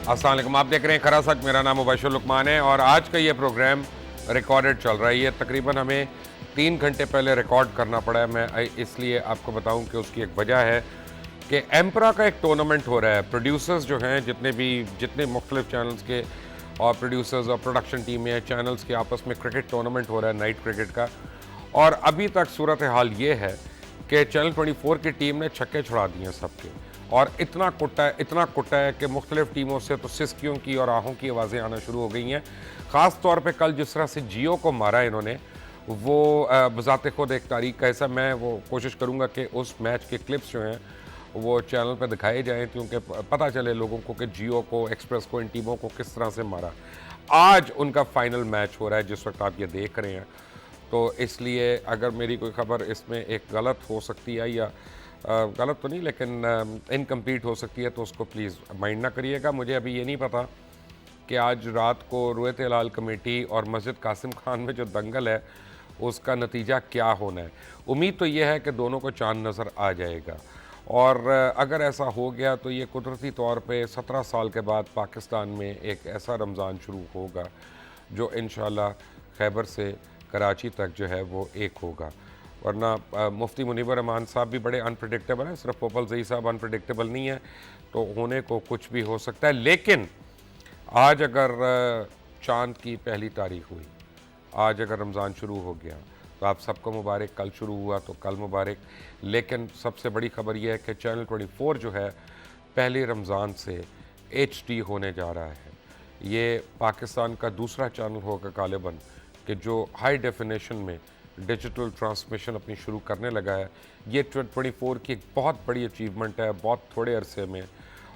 अस्सलाम वालेकुम, आप देख रहे हैं खरा सच। मेरा नाम मुबशर लुकमान है और आज का ये प्रोग्राम रिकॉर्डेड चल रहा है। ये तकरीबन हमें 3 घंटे पहले रिकॉर्ड करना पड़ा है। मैं इसलिए आपको बताऊं कि उसकी एक वजह है कि एम्परा का एक टूर्नामेंट हो रहा है। प्रोड्यूसर्स जो हैं जितने मुख्तलिफ चैनल्स के और प्रोड्यूसर्स और प्रोडक्शन टीमें हैं, चैनल्स के आपस में क्रिकेट टूर्नामेंट हो रहा है, नाइट क्रिकेट का। और अभी तक सूरत हाल ये है कि चैनल 24 की टीम ने छक्के छुड़ा दिए हैं सबके, और इतना कुट्टा है कि मुख्तलिफ टीमों से तो सिसकियों की और आहों की आवाज़ें आना शुरू हो गई हैं। ख़ास तौर पे कल जिस तरह से जियो को मारा इन्होंने, वो बज़ाते खुद एक तारीख का हिस्सा। मैं वो कोशिश करूँगा कि उस मैच के क्लिप्स जो हैं वो चैनल पे दिखाए जाएँ, क्योंकि पता चले लोगों को कि जियो को, एक्सप्रेस को, इन टीमों को किस तरह से मारा। आज उनका फाइनल मैच हो रहा है जिस वक्त आप ये देख रहे हैं। तो इसलिए अगर मेरी कोई ख़बर इसमें एक गलत हो सकती है, या गलत तो नहीं लेकिन इनकम्प्लीट हो सकती है, तो उसको प्लीज़ माइंड ना करिएगा। मुझे अभी ये नहीं पता कि आज रात को रुयत हिलाल कमेटी और मस्जिद कासिम खान में जो दंगल है उसका नतीजा क्या होना है। उम्मीद तो ये है कि दोनों को चांद नज़र आ जाएगा, और अगर ऐसा हो गया तो ये कुदरती तौर पे 17 साल के बाद पाकिस्तान में एक ऐसा रमज़ान शुरू होगा जो इंशाअल्लाह खैबर से कराची तक जो है वो एक होगा। वरना मुफ्ती मुनीबर रहमान साहब भी बड़े अनप्रडिक्टेबल हैं, सिर्फ पोपल ज़ई साहब अनप्रडिक्टेबल नहीं है, तो होने को कुछ भी हो सकता है। लेकिन आज अगर चांद की पहली तारीख हुई, आज अगर रमज़ान शुरू हो गया तो आप सबको मुबारक। कल शुरू हुआ तो कल मुबारक। लेकिन सबसे बड़ी ख़बर यह है कि चैनल 24 जो है पहले रमज़ान से HD होने जा रहा है। ये पाकिस्तान का दूसरा चैनल होगा गालिबन कि जो हाई डेफिनेशन में डिजिटल ट्रांसमिशन अपनी शुरू करने लगा है। ये 24 की एक बहुत बड़ी अचीवमेंट है बहुत थोड़े अरसे में,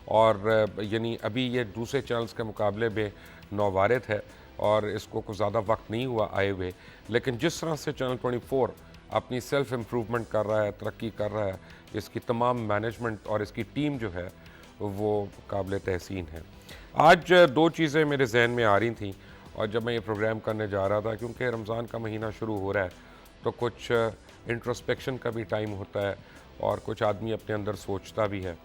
और यानी अभी ये दूसरे चैनल्स के मुकाबले में नौवारिद है और इसको कुछ ज़्यादा वक्त नहीं हुआ आए हुए। लेकिन जिस तरह से चैनल 24 अपनी सेल्फ़ इम्प्रूवमेंट कर रहा है, तरक्की कर रहा है, इसकी तमाम मैनेजमेंट और इसकी टीम जो है वो काबिल तहसीन है। आज 2 चीज़ें मेरे जहन में आ रही थी, और जब मैं ये प्रोग्राम करने जा रहा था, क्योंकि रमज़ान का महीना शुरू हो रहा है तो कुछ इंट्रोस्पेक्शन का भी टाइम होता है, और कुछ आदमी अपने अंदर सोचता भी है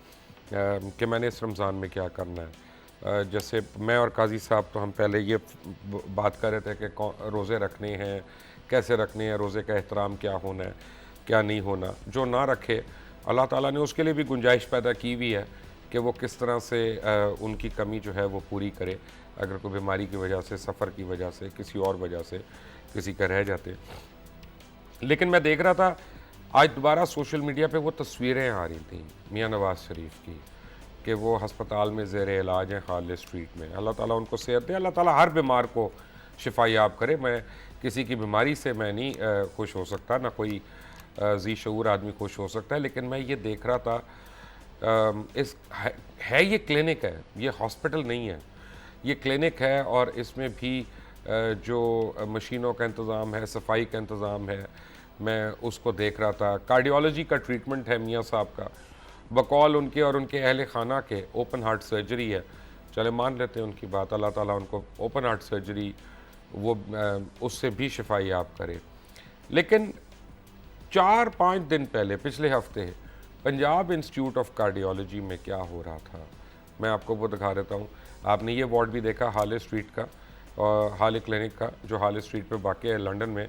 कि मैंने इस रमज़ान में क्या करना है। जैसे मैं और काजी साहब तो हम पहले ये बात कर रहे थे कि रोज़े रखने हैं, कैसे रखने हैं, रोज़े का एहतराम क्या होना है, क्या नहीं होना। जो ना रखे, अल्लाह ताला ने उसके लिए भी गुंजाइश पैदा की हुई है कि वो किस तरह से उनकी कमी जो है वो पूरी करे। अगर कोई बीमारी की वजह से, सफ़र की वजह से, किसी और वजह से किसी का रह जाते। लेकिन मैं देख रहा था आज दोबारा सोशल मीडिया पे वो तस्वीरें आ रही थी मियाँ नवाज़ शरीफ की कि वो हस्पताल में ज़ेर इलाज हैं खालिद स्ट्रीट में। अल्लाह ताला उनको सेहत दे, अल्लाह ताला हर बीमार को शिफा याब करे। मैं किसी की बीमारी से मैं नहीं खुश हो सकता, ना कोई जी शऊर आदमी खुश हो सकता है। लेकिन मैं ये देख रहा था ये क्लिनिक है, ये हॉस्पिटल नहीं है, ये क्लिनिक है, और इसमें भी जो मशीनों का इंतज़ाम है, सफाई का इंतज़ाम है, मैं उसको देख रहा था। कार्डियोलॉजी का ट्रीटमेंट है मियाँ साहब का, बकौल उनके और उनके अहल खाना के ओपन हार्ट सर्जरी है। चले मान लेते हैं उनकी बात, अल्लाह ताला उनको ओपन हार्ट सर्जरी वो उससे भी शिफा याब करे। लेकिन 4-5 दिन पहले, पिछले हफ्ते, पंजाब इंस्टीट्यूट ऑफ कार्डियोलॉजी में क्या हो रहा था, मैं आपको वो दिखा देता हूँ। आपने ये वार्ड भी देखा हाले स्ट्रीट का, और हाले क्लिनिक का जो हाले स्ट्रीट पे वाक़ है लंदन में,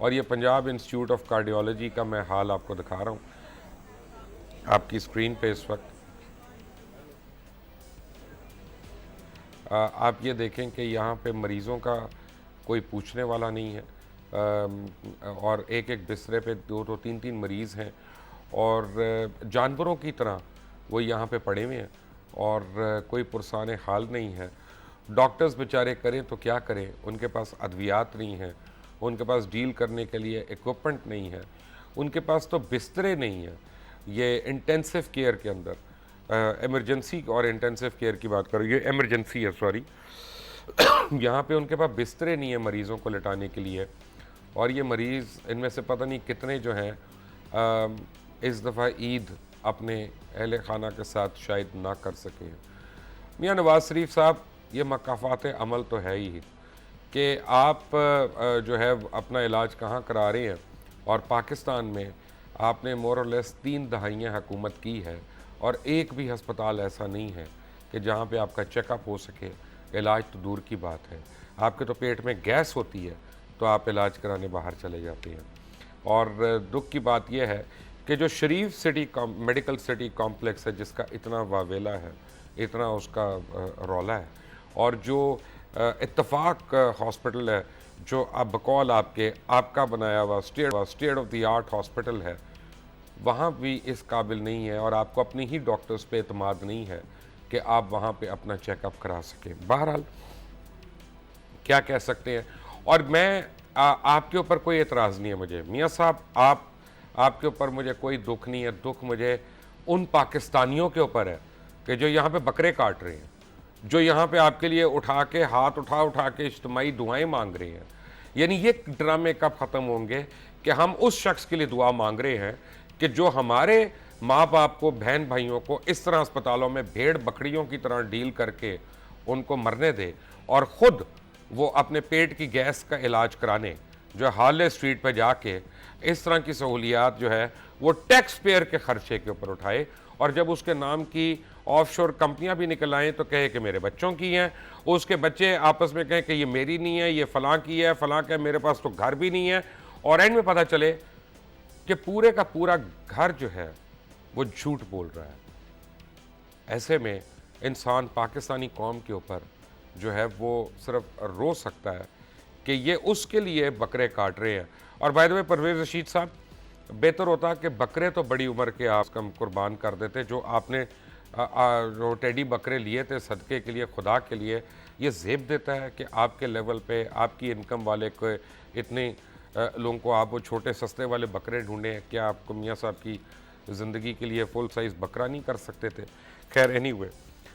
और ये पंजाब इंस्टीट्यूट ऑफ कार्डियोलॉजी का मैं हाल आपको दिखा रहा हूँ आपकी स्क्रीन पे इस वक्त। आप ये देखें कि यहाँ पे मरीज़ों का कोई पूछने वाला नहीं है, और एक एक बिस्तरे पे 2-2, 3-3 मरीज़ हैं, और जानवरों की तरह वो यहाँ पे पड़े हुए हैं, और कोई पुरसान हाल नहीं है। डॉक्टर्स बेचारे करें तो क्या करें, उनके पास अद्वियात नहीं है, उनके पास डील करने के लिए इक्विपमेंट नहीं है, उनके पास तो बिस्तरे नहीं है। ये इंटेंसिव केयर के अंदर इमरजेंसी और इंटेंसिव केयर की बात करो, ये इमरजेंसी है सॉरी यहाँ पे उनके पास बिस्तरे नहीं है मरीज़ों को लिटाने के लिए, और ये मरीज़ इनमें से पता नहीं कितने जो हैं इस दफ़ा ईद अपने अहल खाना के साथ शायद ना कर सके। मियाँ नवाज़ शरीफ साहब, ये मकाफ़ात अमल तो है ही कि आप जो है अपना इलाज कहाँ करा रहे हैं, और पाकिस्तान में आपने मोर और लेस 3 दहाइयाँ हुकूमत की है, और एक भी हस्पताल ऐसा नहीं है कि जहाँ पे आपका चेकअप हो सके। इलाज तो दूर की बात है, आपके तो पेट में गैस होती है तो आप इलाज कराने बाहर चले जाते हैं। और दुख की बात यह है कि जो शरीफ सिटी मेडिकल सिटी कॉम्प्लेक्स है, जिसका इतना वावेला है, इतना उसका रौला है, और जो इत्तफाक हॉस्पिटल है जो अब बकौल आपका बनाया हुआ state of the art hospital है, वहाँ भी इस काबिल नहीं है, और आपको अपनी ही डॉक्टर्स पे एतमाद नहीं है कि आप वहाँ पे अपना चेकअप करा सकें। बहरहाल क्या कह सकते हैं। और मैं आपके ऊपर कोई एतराज़ नहीं है मुझे मियाँ साहब, आपके ऊपर मुझे कोई दुख नहीं है। दुख मुझे उन पाकिस्तानियों के ऊपर है कि जो यहाँ पे बकरे काट रहे हैं, जो यहाँ पे आपके लिए उठा के हाथ उठा के इज्तिमाई दुआएं मांग रहे हैं। यानी ये ड्रामे कब ख़त्म होंगे कि हम उस शख्स के लिए दुआ मांग रहे हैं कि जो हमारे माँ बाप को, बहन भाइयों को इस तरह अस्पतालों में भेड़ बकरियों की तरह डील करके उनको मरने दे, और ख़ुद वो अपने पेट की गैस का इलाज कराने जो हार्ले स्ट्रीट पर जाके इस तरह की सहूलियात जो है वो टैक्स पेयर के खर्चे के ऊपर उठाए, और जब उसके नाम की ऑफशोर कंपनियां भी निकल आएँ तो कहे कि मेरे बच्चों की हैं, उसके बच्चे आपस में कहें कि ये मेरी नहीं है, ये फ़लाँ की है, फ़लाँ का, मेरे पास तो घर भी नहीं है, और एंड में पता चले कि पूरे का पूरा घर जो है वो झूठ बोल रहा है। ऐसे में इंसान पाकिस्तानी कौम के ऊपर जो है वो सिर्फ रो सकता है कि ये उसके लिए बकरे काट रहे हैं। और by the way Parvez Rashid साहब, बेहतर होता कि बकरे तो बड़ी उम्र के आप कम कुर्बान कर देते। जो आपने जो टेडी बकरे लिए थे सदक़े के लिए, खुदा के लिए, ये ज़ेब देता है कि आपके लेवल पे, आपकी इनकम वाले को, इतने लोगों को आप वो छोटे सस्ते वाले बकरे ढूंढें। क्या आपको मियाँ साहब की ज़िंदगी के लिए फुल साइज़ बकरा नहीं कर सकते थे? खैर एनीवे,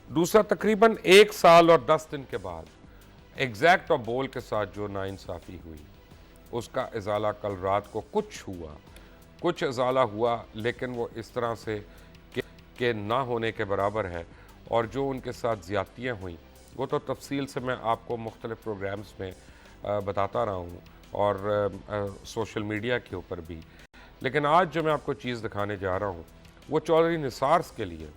दूसरा तकरीबन 1 साल और 10 दिन के बाद एग्जैक्ट और बोल के साथ जो नाइंसाफ़ी हुई, उसका इजाला कल रात को कुछ इजाला हुआ, लेकिन वो इस तरह से कि ना होने के बराबर है। और जो उनके साथ ज़्यादतियाँ हुई वो तो तफसील से मैं आपको मुख्तलिफ़ प्रोग्राम्स में बताता रहा हूँ, और सोशल मीडिया के ऊपर भी। लेकिन आज जो मैं आपको चीज़ दिखाने जा रहा हूँ वो चौधरी निसार्स के लिए,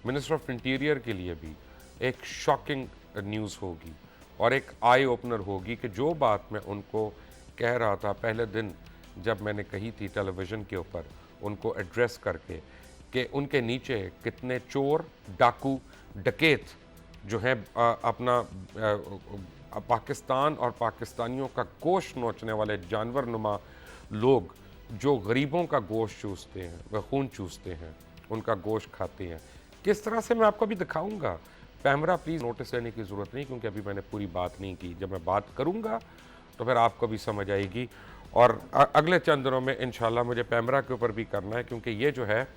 मिनिस्टर ऑफ इंटीरियर के लिए भी एक शॉकिंग न्यूज़ होगी और एक आई ओपनर होगी कि जो बात मैं उनको कह रहा था पहले दिन जब मैंने कही थी टेलीविज़न के ऊपर उनको एड्रेस करके, कि उनके नीचे कितने चोर, डाकू, डकैत जो हैं अपना पाकिस्तान और पाकिस्तानियों का गोश्त नोचने वाले जानवर नुमा लोग जो गरीबों का गोश्त चूसते हैं, वह खून चूसते हैं, उनका गोश्त खाते हैं, किस तरह से मैं आपको भी दिखाऊंगा। पैमरा प्लीज़ नोटिस लेने की ज़रूरत नहीं, क्योंकि अभी मैंने पूरी बात नहीं की। जब मैं बात करूंगा तो फिर आपको भी समझ आएगी। और अगले चंद दिनों में इंशाल्लाह मुझे पैमरा के ऊपर भी करना है, क्योंकि ये जो है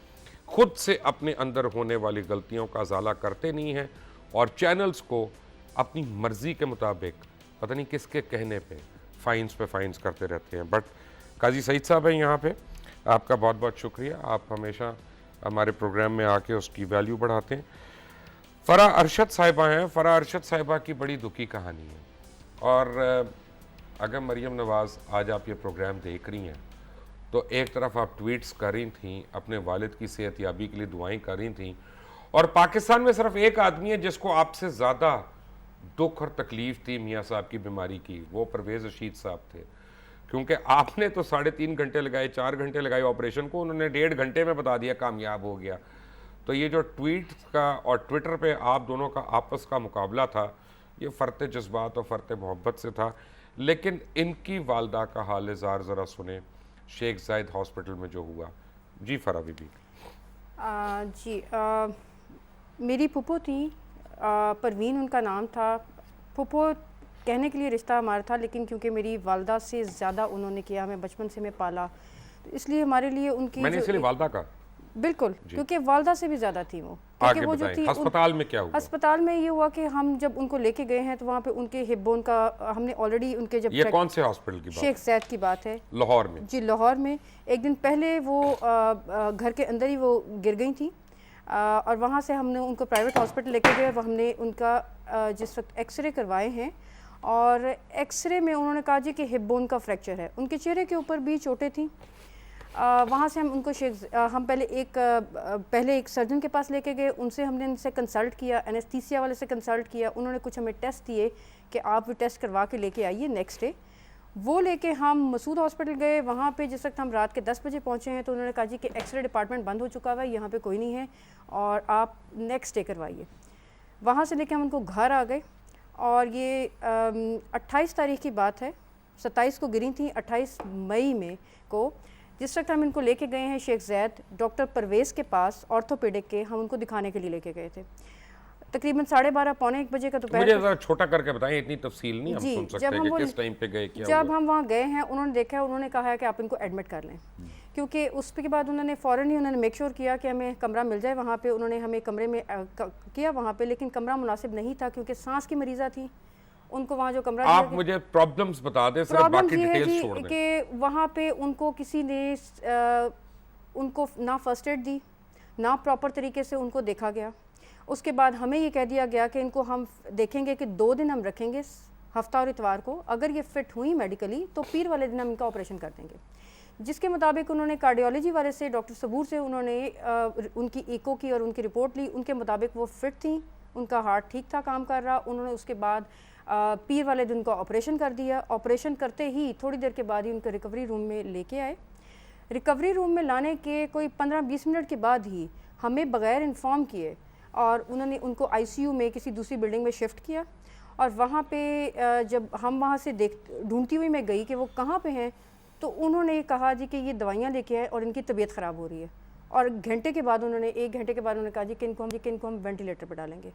खुद से अपने अंदर होने वाली गलतियों का इजाला करते नहीं हैं, और चैनल्स को अपनी मर्ज़ी के मुताबिक पता नहीं किसके कहने पे फाइन्स करते रहते हैं। बट काजी सईद साहब हैं यहाँ पे, आपका बहुत बहुत शुक्रिया। आप हमेशा हमारे प्रोग्राम में आके उसकी वैल्यू बढ़ाते हैं। फ़रा अरशद साहिबा हैं। फ़रा अरशद साहिबा की बड़ी दुखी कहानी है, और अगर मरीम नवाज़ आज आप ये प्रोग्राम देख रही हैं तो एक तरफ आप ट्वीट्स कर रही थी, अपने वालिद की सेहतयाबी के लिए दुआएं कर रही थी, और पाकिस्तान में सिर्फ एक आदमी है जिसको आपसे ज़्यादा दुख और तकलीफ़ थी मियाँ साहब की बीमारी की, वो परवेज़ रशीद साहब थे। क्योंकि आपने तो 3.5 घंटे लगाए, 4 घंटे लगाए ऑपरेशन को, उन्होंने 1.5 घंटे में बता दिया कामयाब हो गया। तो ये जो ट्वीट्स का और ट्विटर पे आप दोनों का आपस का मुकाबला था, ये फ़र्त जज्बात और फ़र्त मोहब्बत से था। लेकिन इनकी वालदा का हाल ज़ार ज़रा सुने, शेख जायद हॉस्पिटल में जो हुआ। जी फ़रा बीबी। मेरी फूफो थी, परवीन उनका नाम था। फूफो कहने के लिए रिश्ता हमारा था, लेकिन क्योंकि मेरी वालदा से ज़्यादा उन्होंने किया, हमें बचपन से मैं पाला, तो इसलिए हमारे लिए उनकी मैंने इसलिए वालदा का बिल्कुल, क्योंकि वालदा से भी ज़्यादा थी वो। क्योंकि वो जो थी अस्पताल में क्या हुआ? अस्पताल में ये हुआ कि हम जब उनको लेके गए हैं तो वहाँ पे उनके हिप बोन का हमने ऑलरेडी उनके जब ये कौन से हॉस्पिटल की बात? शेख ज़ैद की बात है, लाहौर में। जी लाहौर में। एक दिन पहले वो घर के अंदर ही वो गिर गई थी, और वहाँ से हमने उनको प्राइवेट हॉस्पिटल लेके गए। वह हमने उनका जिस वक्त एक्सरे करवाए हैं, और एक्सरे में उन्होंने कहा जी कि हिप बोन का फ्रैक्चर है। उनके चेहरे के ऊपर भी चोटें थीं, वहाँ से हम उनको हम पहले एक सर्जन के पास लेके गए, हमने उनसे कंसल्ट किया, एनेस्थीसिया वाले से कंसल्ट किया, उन्होंने कुछ हमें टेस्ट दिए कि आप वो टेस्ट करवा के लेके आइए नेक्स्ट डे। वो लेके हम मसूद हॉस्पिटल गए। वहाँ पे जिस वक्त हम रात के 10 बजे पहुँचे हैं तो उन्होंने कहा जी कि एक्सरे डिपार्टमेंट बंद हो चुका हुआ है, यहाँ पे कोई नहीं है और आप नेक्स्ट डे करवाइए। वहाँ से लेके हम उनको घर आ गए और ये 28 तारीख की बात है, 27 को गिरी थी, 28 मई में को जिस वक्त हम इनको लेके गए हैं शेख ज़ैद डॉक्टर परवेज़ के पास ऑर्थोपेडिक के, हम उनको दिखाने के लिए लेके गए थे। तकरीबन 12:30 पौने 1 बजे का दोपहर। मुझे ज़रा छोटा करके बताएं, इतनी तफसील नहीं हम जी, सुन सकते जब कि किस टाइम पे गए, क्या जब हुआ? हम वहाँ गए हैं उन्होंने देखा, उन्होंने कहा है कि आप इनको एडमिट कर लें, क्योंकि उसके बाद उन्होंने फ़ौरन ही उन्होंने मेक श्योर किया कि हमें कमरा मिल जाए। वहाँ पे उन्होंने हमें कमरे में किया वहाँ पे, लेकिन कमरा मुनासिब नहीं था क्योंकि सांस की मरीज़ा थी, उनको वहाँ जो कमरा आप मुझे प्रॉब्लम्स बता दें, सिर्फ बाकी डिटेल्स छोड़ दें। कि वहाँ पे उनको किसी ने उनको ना फर्स्ट एड दी, ना प्रॉपर तरीके से उनको देखा गया। उसके बाद हमें ये कह दिया गया कि इनको हम देखेंगे कि 2 दिन हम रखेंगे, हफ्ता और इतवार को, अगर ये फिट हुई मेडिकली तो पीर वाले दिन हम इनका ऑपरेशन कर देंगे। जिसके मुताबिक उन्होंने कार्डियोलॉजी वाले से, डॉक्टर सबूर से उन्होंने उनकी ईको की और उनकी रिपोर्ट ली, उनके मुताबिक वो फिट थी, उनका हार्ट ठीक था, काम कर रहा। उन्होंने उसके बाद पीर वाले दिन का ऑपरेशन कर दिया। ऑपरेशन करते ही थोड़ी देर के बाद ही उनको रिकवरी रूम में लेके आए। रिकवरी रूम में लाने के कोई 15-20 मिनट के बाद ही हमें बग़ैर इन्फॉर्म किए और उन्होंने उनको आईसीयू में किसी दूसरी बिल्डिंग में शिफ्ट किया। और वहाँ पे जब हम वहाँ से ढूंढती हुई मैं गई कि वो कहाँ पे हैं, तो उन्होंने कहा जी कि ये दवाइयाँ लेके आए और इनकी तबीयत ख़राब हो रही है। और 1 घंटे के बाद उन्होंने कहा जी कि इनको हम वेंटिलेटर पर डालेंगे।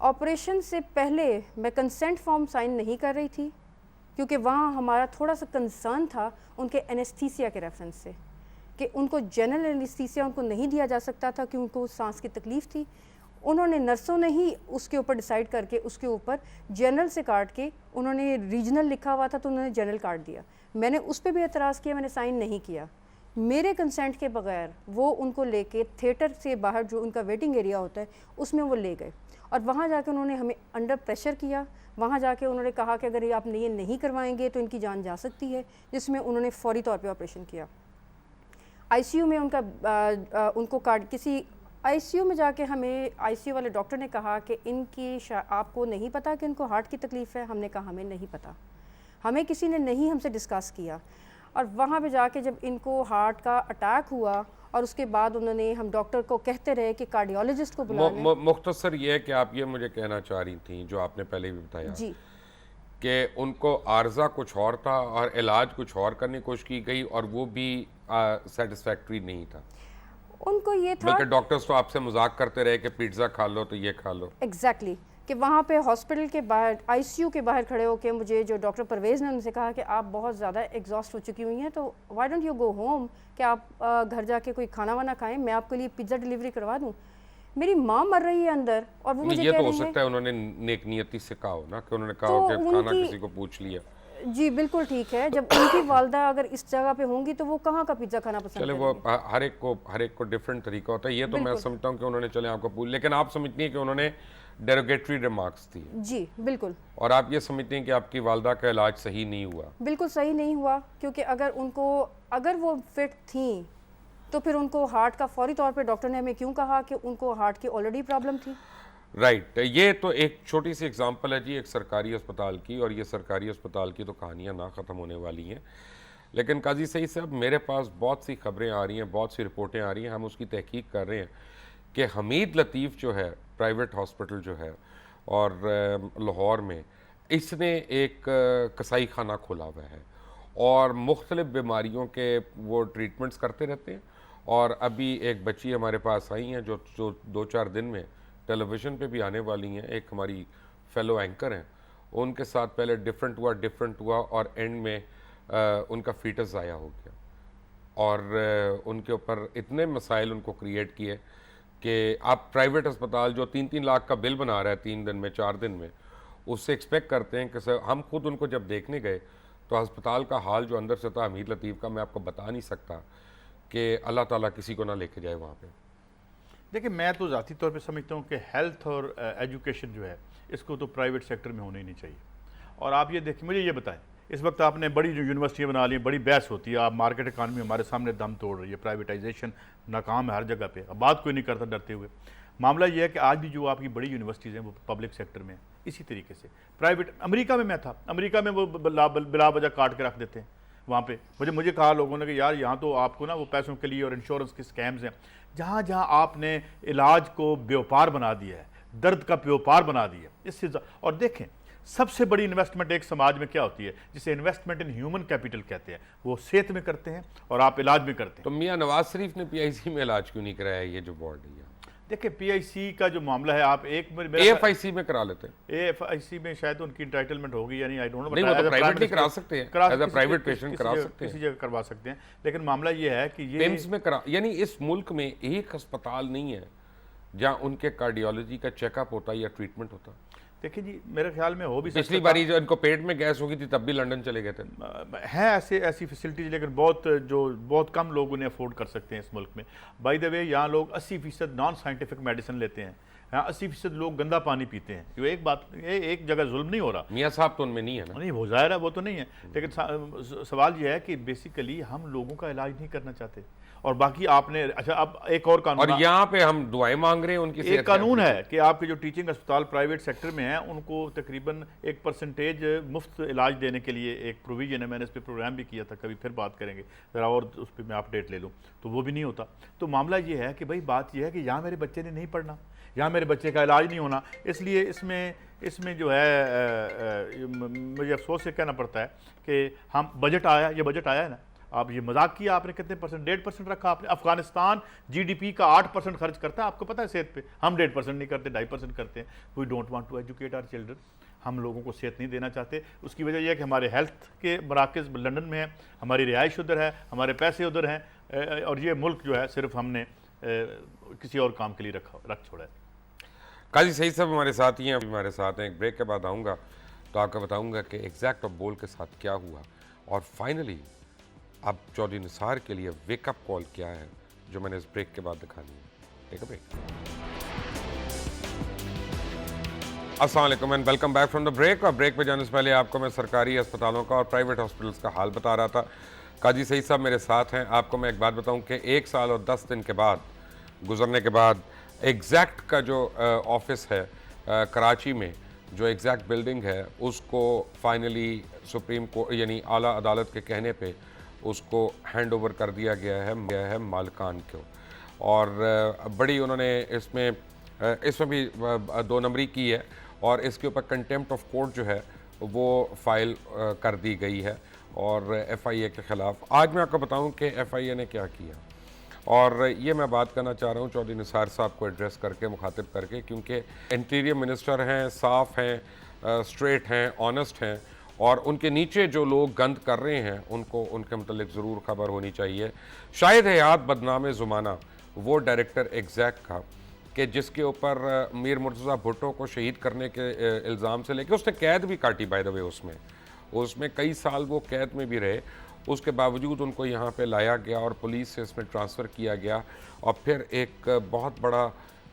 ऑपरेशन से पहले मैं कंसेंट फॉर्म साइन नहीं कर रही थी क्योंकि वहाँ हमारा थोड़ा सा कंसर्न था उनके एनेस्थीसिया के रेफरेंस से कि उनको जनरल एनेस्थीसिया उनको नहीं दिया जा सकता था क्योंकि उनको सांस की तकलीफ़ थी। उन्होंने नर्सों ने ही उसके ऊपर डिसाइड करके उसके ऊपर जनरल से काट के, उन्होंने रीजनल लिखा हुआ था तो उन्होंने जनरल काट दिया। मैंने उस पर भी एतराज़ किया, मैंने साइन नहीं किया। मेरे कंसेंट के बगैर वो उनको लेके थिएटर से बाहर जो उनका वेटिंग एरिया होता है उसमें वो ले गए और वहाँ जाके उन्होंने हमें अंडर प्रेशर किया। वहाँ जाके उन्होंने कहा कि अगर ये आप ये नहीं करवाएंगे तो इनकी जान जा सकती है, जिसमें उन्होंने फौरी तौर पे ऑपरेशन किया। आईसीयू में उनको किसी आईसीयू में जाके हमें आईसीयू वाले डॉक्टर ने कहा कि आपको नहीं पता कि इनको हार्ट की तकलीफ़ है। हमने कहा हमें नहीं पता, हमें किसी ने नहीं हमसे डिस्कस किया। और वहाँ पे जाके जब इनको हार्ट का अटैक हुआ और उसके बाद उन्होंने, हम डॉक्टर को कहते रहे कि कार्डियोलॉजिस्ट को बुला लें। मुख्तसर ये है कि आप ये मुझे कहना चाह रही थी, जो आपने पहले भी बताया जी, कि उनको आर्जा कुछ और था और इलाज कुछ और करने की कोशिश की गई और वो भी सेटिस्फैक्ट्री नहीं था। उनको ये था, बल्कि डॉक्टर्स तो आपसे मजाक करते रहे कि पिज्ज़ा खा लो तो ये खा लो। एग्जैक्टली कि वहाँ पे हॉस्पिटल के बाहर, आईसीयू के बाहर खड़े होकर मुझे जो डॉक्टर परवेज़ ने उनसे कहा कि आप बहुत ज़्यादा एग्जॉस्ट हो चुकी हुई हैं, तो why don't you go home, कि आप घर जाके कोई खाना वाना खाएं, मैं आपके लिए पिज़्ज़ा डिलीवरी करवा दूँ। मेरी माँ मर रही है अंदर और वो मुझे ये कह तो हो रही हैं, सकता है उन्होंने नेक नियति से कहा हो ना, कि उन्होंने कहा तो हो कि खाना उनकी- किसी को पूछ लिया। जी बिल्कुल ठीक है, जब उनकी वालदा अगर इस जगह पे होंगी तो वो कहाँ का पिज़्ज़ा खाना पसंद चले करेंगी? वो हर एक को डिफरेंट तरीका होता है। ये तो मैं बिल्कुल। समझता हूँ कि उन्होंने चले आपको पूछ, लेकिन आप समझती हैं कि उन्होंने डेरोगेटरी रिमार्क्स दी जी बिल्कुल, और आप ये समझती हैं कि आपकी वालदा का इलाज सही नहीं हुआ। बिल्कुल सही नहीं हुआ, क्योंकि अगर वो फिट थी तो फिर उनको हार्ट का फौरी तौर पे डॉक्टर ने हमें क्यों कहा कि उनको हार्ट की ऑलरेडी प्रॉब्लम थी। राइट ये तो एक छोटी सी एग्जांपल है जी एक सरकारी अस्पताल की, और ये सरकारी अस्पताल की तो कहानियाँ ना ख़त्म होने वाली हैं। लेकिन काजी सईद साहब, मेरे पास बहुत सी खबरें आ रही हैं, बहुत सी रिपोर्टें आ रही हैं, हम उसकी तहकीक कर रहे हैं कि हमीद लतीफ़ जो है प्राइवेट हॉस्पिटल जो है और लाहौर में, इसने एक कसाई खाना खोला हुआ है और मुख्तलिफ़ बीमारियों के वो ट्रीटमेंट्स करते रहते हैं। और अभी एक बच्ची हमारे पास आई हैं जो 2-4 दिन में टेलीविज़न पे भी आने वाली हैं। एक हमारी फेलो एंकर हैं, उनके साथ पहले डिफरेंट हुआ और एंड में उनका फीटस ज़ाया हो गया और उनके ऊपर इतने मसाइल उनको क्रिएट किए कि आप प्राइवेट अस्पताल जो 3-3 लाख का बिल बना रहा है 3 दिन में 4 दिन में, उससे एक्सपेक्ट करते हैं कि सर, हम खुद उनको जब देखने गए तो अस्पताल का हाल जो अंदर से था हमीद लतीफ़ का, मैं आपको बता नहीं सकता कि अल्लाह ताला किसी को ना लेके जाए वहाँ पे। देखिए, मैं तो ज़ाती तौर पे समझता हूँ कि हेल्थ और एजुकेशन जो है इसको तो प्राइवेट सेक्टर में होना ही नहीं चाहिए। और आप ये देखिए, मुझे ये बताएं, इस वक्त आपने बड़ी जो यूनिवर्सिटियाँ बना ली, बड़ी बहस होती है, आप मार्केट इकानमी हमारे सामने दम तोड़ रही है, प्राइवेटाइजेशन नाकाम है हर जगह पे। अब बात कोई नहीं करता डरते हुए। मामला ये है कि आज भी जो आपकी बड़ी यूनिवर्सिटीज़ हैं वो पब्लिक सेक्टर में हैं। इसी तरीके से प्राइवेट, अमेरिका में मैं था, अमेरिका में वो बिला वजह काट के रख देते हैं वहाँ पे। मुझे कहा लोगों ने कि यार यहाँ तो आपको ना वो पैसों के लिए और इंश्योरेंस के स्कैम्स हैं। जहाँ जहाँ आपने इलाज को व्यापार बना दिया है, दर्द का व्यापार बना दिया इससे। और देखें, सबसे बड़ी इन्वेस्टमेंट एक समाज में क्या होती है, जिसे इन्वेस्टमेंट इन ह्यूमन कैपिटल कहते हैं। वो सेहत में करते हैं और आप इलाज में करते हैं। तो मियाँ नवाज शरीफ ने पीआईसी में इलाज क्यों नहीं कराया, ये जो बोर्ड है? देखिए, पीआईसी का जो मामला है, आप एक एएफआईसी में करा लेते हैं। एएफआईसी में शायद उनकी इंटाइटलमेंट होगी, यानी आई डोंट नो। नहीं, वो तो प्राइवेट नहीं करा सकते हैं, एज अ प्राइवेट पेशेंट करा सकते हैं, किसी जगह करवा सकते हैं। लेकिन मामला ये है कि ये एम्स में करा, यानी इस मुल्क में एक अस्पताल नहीं है जहां उनके कार्डियोलॉजी का चेकअप होता या ट्रीटमेंट होता। देखिए जी, मेरे ख्याल में हो भी पिछली बारी जो इनको पेट में गैस हो गई थी तब भी लंदन चले गए थे। हैं ऐसी फैसिलिटीज, लेकिन बहुत कम लोग उन्हें अफोर्ड कर सकते हैं इस मुल्क में। बाय द वे, यहाँ लोग 80% नॉन साइंटिफिक मेडिसिन लेते हैं। यहाँ 80% लोग गंदा पानी पीते हैं। जो एक बात, एक जगह जुल्म नहीं हो रहा। मियाँ साहब तो उनमें नहीं है ना। नहीं, वो जाहिर है, वो तो नहीं है। लेकिन सवाल ये है कि बेसिकली हम लोगों का इलाज नहीं करना चाहते। और बाकी आपने, अच्छा, अब एक और कानून, और यहाँ पे हम दुआएं मांग रहे हैं उनकी। एक कानून है कि आपके जो टीचिंग अस्पताल प्राइवेट सेक्टर में हैं उनको तकरीबन 1% मुफ्त इलाज देने के लिए एक प्रोविजन है। मैंने इस पर प्रोग्राम भी किया था, कभी फिर बात करेंगे ज़रा, और उस पर मैं अपडेट ले लूँ। तो वो भी नहीं होता। तो मामला ये है कि भाई बात ये है कि यहाँ मेरे बच्चे ने नहीं पढ़ना, यहाँ मेरे बच्चे का इलाज नहीं होना। इसलिए इसमें जो है मुझे अफसोस से कहना पड़ता है कि हम बजट आया, ये बजट आया है ना, आप ये मजाक किया आपने, कितने परसेंट? 1.5% रखा आपने। अफगानिस्तान जीडीपी का 8% खर्च करता है, आपको पता है, सेहत पे। हम 1.5% नहीं करते, 2.5% करते हैं। We don't want to educate our children. हम लोगों को सेहत नहीं देना चाहते। उसकी वजह यह है कि हमारे हेल्थ के मराकज़ लंदन में हैं, हमारी रिहाइश उधर है, हमारे पैसे उधर हैं, और ये मुल्क जो है सिर्फ हमने किसी और काम के लिए रख छोड़ा है। काजी सही साहब हमारे साथ ही हैं, हमारे साथ हैं। एक ब्रेक के बाद आऊँगा तो आपको बताऊँगा कि एग्जैक्ट ऑफ बोल के साथ क्या हुआ, और फाइनली अब चौधरी निसार के लिए वेकअप कॉल क्या है, जो मैंने इस ब्रेक के बाद दिखानी है। Take a break. अस्सलाम वालेकुम and welcome back from the break. और ब्रेक पे जाने से पहले आपको मैं सरकारी अस्पतालों का और प्राइवेट हॉस्पिटल्स का हाल बता रहा था। काजी सईद साहब मेरे साथ हैं। आपको मैं एक बात बताऊं कि 1 साल और 10 दिन के बाद गुजरने के बाद एग्जैक्ट का जो ऑफिस है कराची में, जो एग्जैक्ट बिल्डिंग है, उसको फाइनली सुप्रीम कोर्ट यानी आला अदालत के कहने पे उसको हैंड ओवर कर दिया गया है मालिकान को। और बड़ी उन्होंने इसमें भी 2 नंबरी की है, और इसके ऊपर कंटेम्प्ट ऑफ कोर्ट जो है वो फाइल कर दी गई है और एफआईए के ख़िलाफ़। आज मैं आपको बताऊं कि एफआईए ने क्या किया, और ये मैं बात करना चाह रहा हूँ चौधरी निसार साहब को एड्रेस करके, मुखातिब करके, क्योंकि इंटीरियर मिनिस्टर हैं, साफ़ हैं, स्ट्रेट हैं, ऑनेस्ट हैं, और उनके नीचे जो लोग गंद कर रहे हैं उनको उनके मतलब ज़रूर खबर होनी चाहिए। शाहिद हयात बदनाम ज़माना वो डायरेक्टर एग्जैक्ट का कि जिसके ऊपर मीर मुर्तज़ा भुट्टो को शहीद करने के इल्ज़ाम से लेके उसने कैद भी काटी, बाय द वे। उसमें कई साल वो कैद में भी रहे, उसके बावजूद उनको यहाँ पे लाया गया और पुलिस से इसमें ट्रांसफ़र किया गया। और फिर एक बहुत बड़ा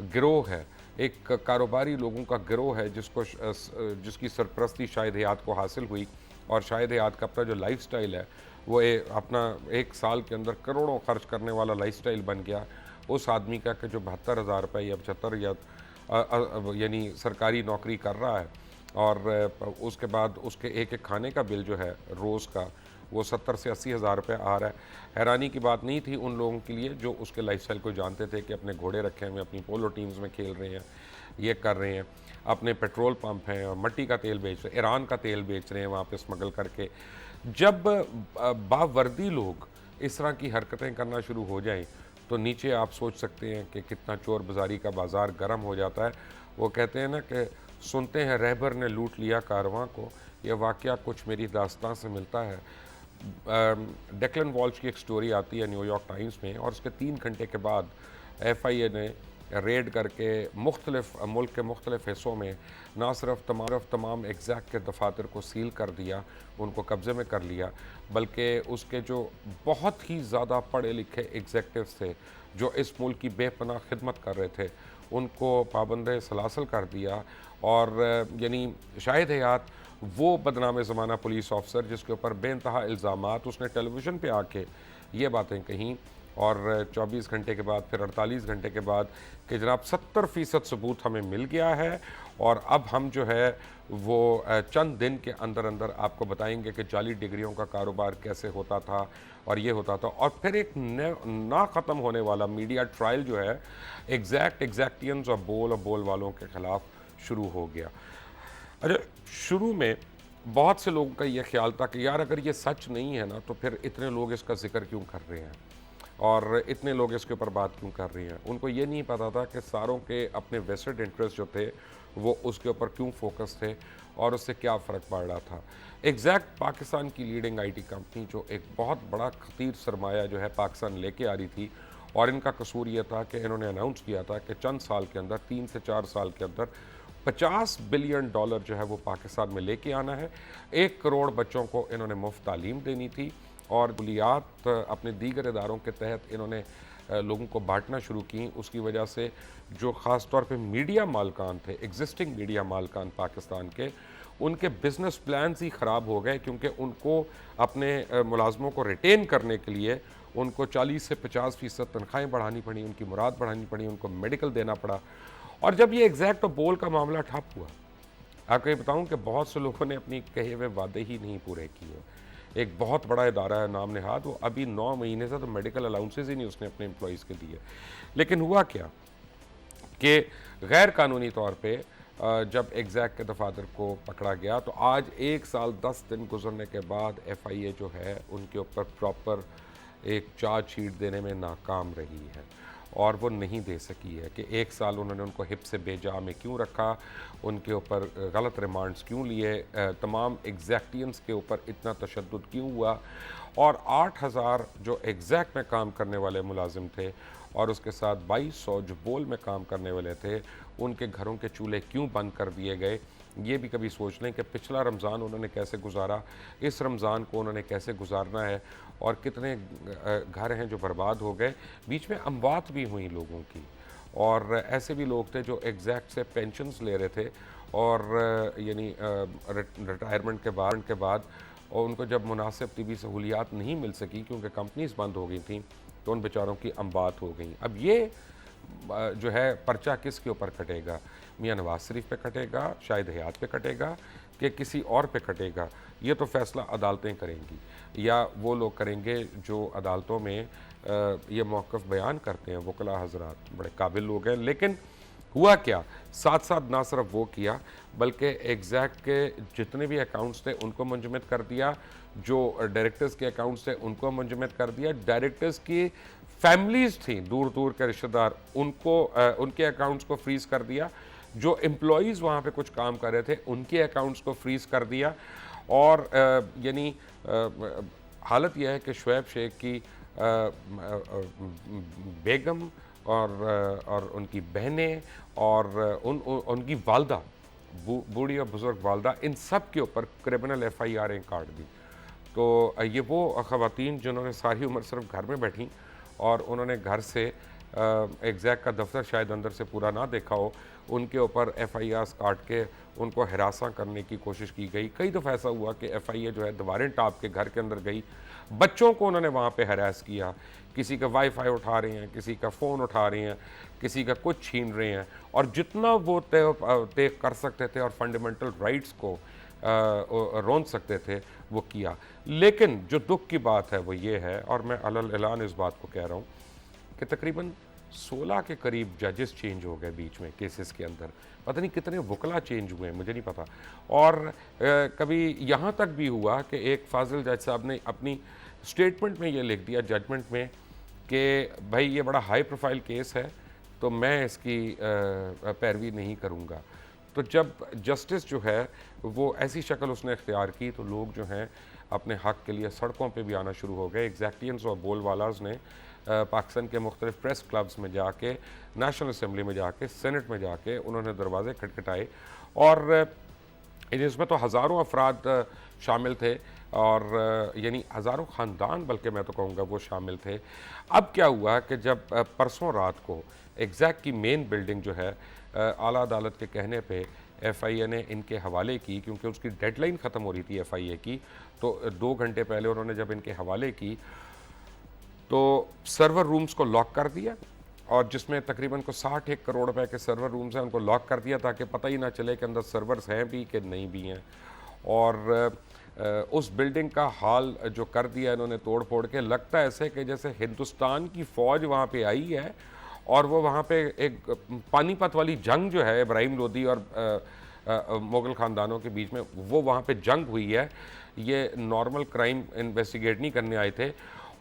गिरोह है, एक कारोबारी लोगों का गिरोह है जिसकी सरपरस्ती शाहिद हयात को हासिल हुई, और शाहिद हयात का अपना जो लाइफस्टाइल है वो अपना 1 साल के अंदर करोड़ों खर्च करने वाला लाइफस्टाइल बन गया उस आदमी का कि जो 72,000 रुपये या 75 यानी सरकारी नौकरी कर रहा है, और उसके बाद उसके एक खाने का बिल जो है रोज़ का वो 70 से 80 हज़ार रुपये आ रहा है। हैरानी की बात नहीं थी उन लोगों के लिए जो उसके लाइफस्टाइल को जानते थे कि अपने घोड़े रखे हुए, अपनी पोलो टीम्स में खेल रहे हैं, ये कर रहे हैं, अपने पेट्रोल पंप हैं और मिट्टी का तेल बेच रहे हैं, ईरान का तेल बेच रहे हैं वहाँ पे स्मगल करके। जब बावर्दी लोग इस तरह की हरकतें करना शुरू हो जाएं तो नीचे आप सोच सकते हैं कि कितना चोर बाज़ारी का बाज़ार गर्म हो जाता है। वो कहते हैं ना कि सुनते हैं रहबर ने लूट लिया कारवां को, यह वाक़या कुछ मेरी दास्तां से मिलता है। डेक्लन वॉल्श की एक स्टोरी आती है न्यूयॉर्क टाइम्स में, और उसके 3 घंटे के बाद एफआईए ने रेड करके मुख्तलिफ मुल्क के मुख्तलिफ हिस्सों में ना सिर्फ तमाम एग्जैक्ट के दफातर को सील कर दिया, उनको कब्ज़े में कर लिया, बल्कि उसके जो बहुत ही ज़्यादा पढ़े लिखे एग्जेक्टिव्स थे जो इस मुल्क की बेपनाह खिदमत कर रहे थे उनको पाबंद सलासल कर दिया। और यानी शाहिद हयात वो बदनाम ज़माना पुलिस ऑफिसर जिसके ऊपर बेइंतहा इल्ज़ामात उसने टेलीविज़न पे आके ये बातें कहीं, और 24 घंटे के बाद फिर 48 घंटे के बाद कि जनाब 70% सबूत हमें मिल गया है और अब हम जो है वो चंद दिन के अंदर अंदर आपको बताएंगे कि जाली डिग्रियों का कारोबार कैसे होता था और ये होता था। और फिर एक ना ख़त्म होने वाला मीडिया ट्रायल जो है एग्जैक्टियंस और बोल वालों के ख़िलाफ़ शुरू हो गया। अच्छा, शुरू में बहुत से लोगों का ये ख्याल था कि यार अगर ये सच नहीं है ना तो फिर इतने लोग इसका जिक्र क्यों कर रहे हैं और इतने लोग इसके ऊपर बात क्यों कर रहे हैं। उनको ये नहीं पता था कि सारों के अपने वेस्टेड इंटरेस्ट जो थे वो उसके ऊपर क्यों फोकस थे और उससे क्या फ़र्क पड़ रहा था। एग्जैक्ट पाकिस्तान की लीडिंग आईटी कंपनी जो एक बहुत बड़ा खतीर सरमाया जो है पाकिस्तान लेके आ रही थी, और इनका कसूर ये था कि इन्होंने अनाउंस किया था कि चंद साल के अंदर 3 से 4 साल के अंदर $50 बिलियन जो है वो पाकिस्तान में लेके आना है। 1 करोड़ बच्चों को इन्होंने मुफ्त तालीम देनी थी और कुलियात अपने दीगर इदारों के तहत इन्होंने लोगों को बांटना शुरू की। उसकी वजह से जो ख़ास तौर पे मीडिया मालकान थे, एग्जिस्टिंग मीडिया मालकान पाकिस्तान के, उनके बिजनेस प्लान्स ही ख़राब हो गए क्योंकि उनको अपने मुलाजमों को रिटेन करने के लिए उनको 40 से 50% तनख्वाहें बढ़ानी पड़ी, उनकी मुराद बढ़ानी पड़ी, उनको मेडिकल देना पड़ा। और जब ये एग्जैक्ट और बोल का मामला ठप हुआ, आपको ये बताऊं कि बहुत से लोगों ने अपनी कहे हुए वादे ही नहीं पूरे किए। एक बहुत बड़ा इदारा है नाम नेहाद, वो अभी 9 महीने से तो मेडिकल अलाउंसेज ही नहीं उसने अपने एम्प्लॉयज़ के दिए। लेकिन हुआ क्या कि गैर कानूनी तौर पे जब एग्जैक्ट के दफातर को पकड़ा गया तो आज 1 साल 10 दिन गुजरने के बाद FIA जो है उनके ऊपर प्रॉपर एक चार्जशीट देने में नाकाम रही है और वो नहीं दे सकी है कि 1 साल उन्होंने उनको हिप से बेजा में क्यों रखा, उनके ऊपर गलत रिमांड्स क्यों लिए, तमाम एग्जैक्टियंस के ऊपर इतना तशद्दुद क्यों हुआ, और 8000 जो एग्जैक्ट में काम करने वाले मुलाजिम थे और उसके साथ 2200 जो बोल में काम करने वाले थे, उनके घरों के चूल्हे क्यों बंद कर दिए गए। ये भी कभी सोच लें कि पिछला रमज़ान उन्होंने कैसे गुजारा, इस रमज़ान को उन्होंने कैसे गुजारना है, और कितने घर हैं जो बर्बाद हो गए। बीच में अमवात भी हुई लोगों की, और ऐसे भी लोग थे जो एग्जैक्ट से पेंशन्स ले रहे थे और यानी रिटायरमेंट के बाद और उनको जब मुनासिब तिबी सहूलियात नहीं मिल सकी क्योंकि कंपनीज बंद हो गई थी तो उन बेचारों की अमवात हो गई। अब ये जो है पर्चा किसके ऊपर कटेगा, मियां नवाज शरीफ पे कटेगा, शाहिद हयात पे कटेगा कि किसी और पे कटेगा, ये तो फैसला अदालतें करेंगी, या वो लोग करेंगे जो अदालतों में ये मौक़िफ़ बयान करते हैं। वकला हजरात बड़े काबिल लोग हैं। लेकिन हुआ क्या, साथ साथ ना सिर्फ वो किया बल्कि एग्जैक्ट के जितने भी अकाउंट्स थे उनको मुंजमद कर दिया, जो डायरेक्टर्स के अकाउंट्स थे उनको मुंजमद कर दिया, डायरेक्टर्स की फैमिलीज़ थी दूर दूर के रिश्तेदार उनको उनके अकाउंट्स को फ्रीज़ कर दिया, जो एम्प्लॉयज़ वहाँ पे कुछ काम कर रहे थे उनके अकाउंट्स को फ्रीज़ कर दिया। और यानी हालत यह है कि शुएब शेख की बेगम और उनकी बहनें और उनकी वालदा, बूढ़ी और बुज़ुर्ग वालदा, इन सब के ऊपर क्रिमिनल FIR काट दी। तो ये वो ख़वातीन जिन्होंने सारी उम्र सिर्फ घर में बैठी और उन्होंने घर से एग्जैक्ट का दफ्तर शायद अंदर से पूरा ना देखा हो, उनके ऊपर FIRs काट के उनको हिरासा करने की कोशिश की गई। कई दफ़ा ऐसा हुआ कि FIA जो है दीवारें टाप के घर के अंदर गई, बच्चों को उन्होंने वहाँ पे हरास किया, किसी का वाईफाई उठा रहे हैं, किसी का फ़ोन उठा रहे हैं, किसी का कुछ छीन रहे हैं, और जितना वो तय कर सकते थे और फंडामेंटल राइट्स को रोन सकते थे वो किया। लेकिन जो दुख की बात है वो ये है, और मैं अलल ऐलान इस बात को कह रहा हूँ कि तकरीबन 16 के करीब जजेस चेंज हो गए बीच में केसेस के अंदर, पता नहीं कितने वकला चेंज हुए मुझे नहीं पता। और कभी यहाँ तक भी हुआ कि एक फाजिल जज साहब ने अपनी स्टेटमेंट में ये लिख दिया जजमेंट में कि भाई ये बड़ा हाई प्रोफाइल केस है तो मैं इसकी पैरवी नहीं करूँगा। तो जब जस्टिस जो है वो ऐसी शक्ल उसने इख्तियार की तो लोग जो हैं अपने हक़ के लिए सड़कों पे भी आना शुरू हो गए। एग्जैक्टियंस और बोल वालाज ने पाकिस्तान के मुख्तलिफ प्रेस क्लब्स में जाके, नेशनल असम्बली में जाके, सेनेट में जाके उन्होंने दरवाजे खटखटाए, और इसमें तो हज़ारों अफराद शामिल थे और यानी हज़ारों ख़ानदान बल्कि मैं तो कहूँगा वो शामिल थे। अब क्या हुआ कि जब परसों रात को एग्जैक्ट की मेन बिल्डिंग जो है आला अदालत के कहने पे FIA ने इनके हवाले की, क्योंकि उसकी डेडलाइन ख़त्म हो रही थी FIA की, तो 2 घंटे पहले उन्होंने जब इनके हवाले की तो सर्वर रूम्स को लॉक कर दिया, और जिसमें तकरीबन को 61 करोड़ रुपए के सर्वर रूम्स हैं उनको लॉक कर दिया ताकि पता ही ना चले कि अंदर सर्वर्स हैं भी कि नहीं भी हैं। और उस बिल्डिंग का हाल जो कर दिया इन्होंने तोड़ फोड़ के, लगता है ऐसे कि जैसे हिंदुस्तान की फ़ौज वहाँ पे आई है और वो वहाँ पे एक पानीपत वाली जंग जो है इब्राहिम लोदी और मुग़ल ख़ानदानों के बीच में, वो वहाँ पे जंग हुई है। ये नॉर्मल क्राइम इन्वेस्टिगेट नहीं करने आए थे,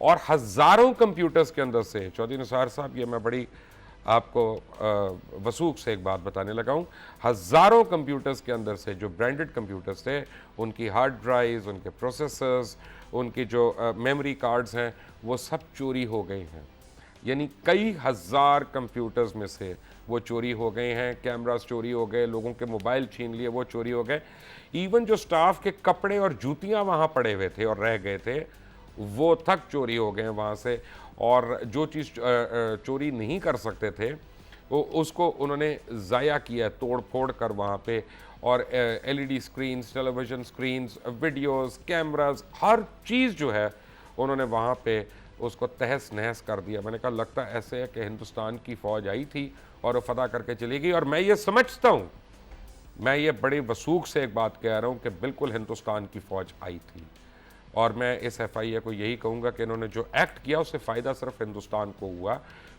और हज़ारों कंप्यूटर्स के अंदर से, चौधरी निसार साहब ये मैं बड़ी आपको वसूख से एक बात बताने लगा हूँ, हज़ारों कंप्यूटर्स के अंदर से जो ब्रांडेड कंप्यूटर्स थे, उनकी हार्ड ड्राइव्स, उनके प्रोसेसर्स, उनकी जो मेमोरी कार्ड्स हैं, वो सब चोरी हो गए हैं। यानी कई हज़ार कंप्यूटर्स में से वो चोरी हो गए हैं, कैमरास चोरी हो गए, लोगों के मोबाइल छीन लिए, वो चोरी हो गए। इवन जो स्टाफ के कपड़े और जूतियाँ वहाँ पड़े हुए थे और रह गए थे, वो तक चोरी हो गए हैं वहाँ से। और जो चीज़ चोरी नहीं कर सकते थे वो उसको उन्होंने ज़ाया किया तोड़ फोड़ कर वहाँ पे। और LED screens, television screens, videos, cameras, हर चीज़ जो है उन्होंने वहाँ पे उसको तहस नहस कर दिया। मैंने कहा लगता ऐसे है कि हिंदुस्तान की फ़ौज आई थी और वो फतह करके चली गई। और मैं ये समझता हूँ, मैं ये बड़ी वसूख से एक बात कह रहा हूँ कि बिल्कुल हिंदुस्तान की फ़ौज आई थी। और मैं इस FIA को यही कहूँगा कि इन्होंने जो एक्ट किया उससे फ़ायदा सिर्फ हिंदुस्तान को हुआ,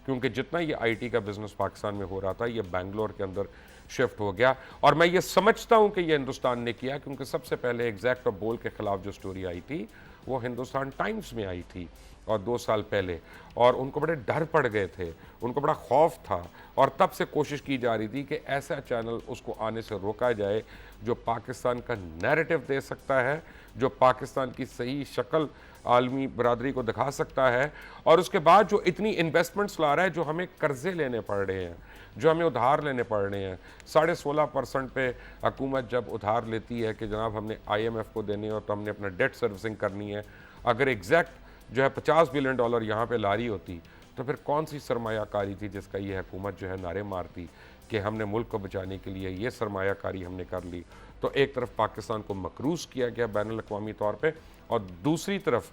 क्योंकि जितना ये IT का बिज़नेस पाकिस्तान में हो रहा था ये बेंगलोर के अंदर शिफ्ट हो गया। और मैं ये समझता हूँ कि ये हिंदुस्तान ने किया, क्योंकि सबसे पहले एग्जैक्ट और बोल के ख़िलाफ़ जो स्टोरी आई थी वो हिंदुस्तान टाइम्स में आई थी और 2 साल पहले, और उनको बड़े डर पड़ गए थे, उनको बड़ा खौफ था। और तब से कोशिश की जा रही थी कि ऐसा चैनल उसको आने से रोका जाए जो पाकिस्तान का नैरेटिव दे सकता है, जो पाकिस्तान की सही शक्ल आलमी बरादरी को दिखा सकता है। और उसके बाद जो इतनी इन्वेस्टमेंट्स ला रहा है, जो हमें कर्जे लेने पड़ रहे हैं, जो हमें उधार लेने पड़ रहे हैं, 16.5% पे हुकूमत जब उधार लेती है कि जनाब हमने IMF को देने हो तो हमने अपना डेट सर्विसिंग करनी है। अगर एग्जैक्ट जो है $50 बिलियन यहाँ पे ला रही होती तो फिर कौन सी सरमायाकारी थी जिसका ये हुकूमत जो है नारे मारती कि हमने मुल्क को बचाने के लिए ये सरमायाकारी हमने कर ली। तो एक तरफ पाकिस्तान को मकरूज़ किया गया बैनुल अक़वामी तौर पे, और दूसरी तरफ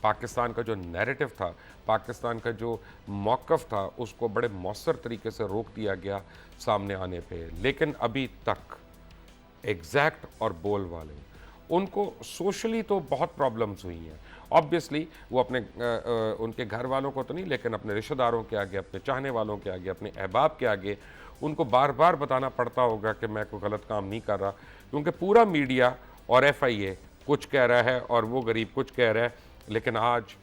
पाकिस्तान का जो नैरेटिव था, पाकिस्तान का जो मौक़िफ़ था, उसको बड़े मौसर तरीके से रोक दिया गया सामने आने पे। लेकिन अभी तक एग्जैक्ट और बोल वाले, उनको सोशली तो बहुत प्रॉब्लम्स हुई हैं। ऑब्वियसली वो अपने उनके घर वालों को तो नहीं, लेकिन अपने रिश्तेदारों के आगे, अपने चाहने वालों के आगे, अपने अहबाब के आगे उनको बार बार बताना पड़ता होगा कि मैं कोई गलत काम नहीं कर रहा, क्योंकि पूरा मीडिया और FIA कुछ कह रहा है और वो गरीब कुछ कह रहा है। लेकिन आज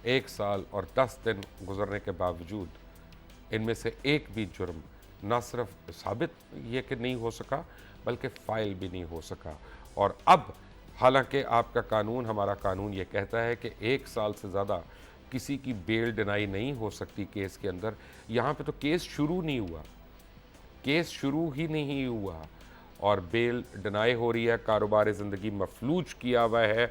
1 साल और 10 दिन गुजरने के बावजूद इनमें से एक भी जुर्म ना सिर्फ साबित ये कि नहीं हो सका, बल्कि फ़ाइल भी नहीं हो सका। और अब हालांकि आपका कानून, हमारा कानून ये कहता है कि 1 साल से ज़्यादा किसी की बेल डिनाई नहीं हो सकती केस के अंदर। यहाँ पे तो केस शुरू नहीं हुआ, केस शुरू ही नहीं हुआ और बेल डिनाई हो रही है। कारोबार ज़िंदगी मफलूज किया हुआ है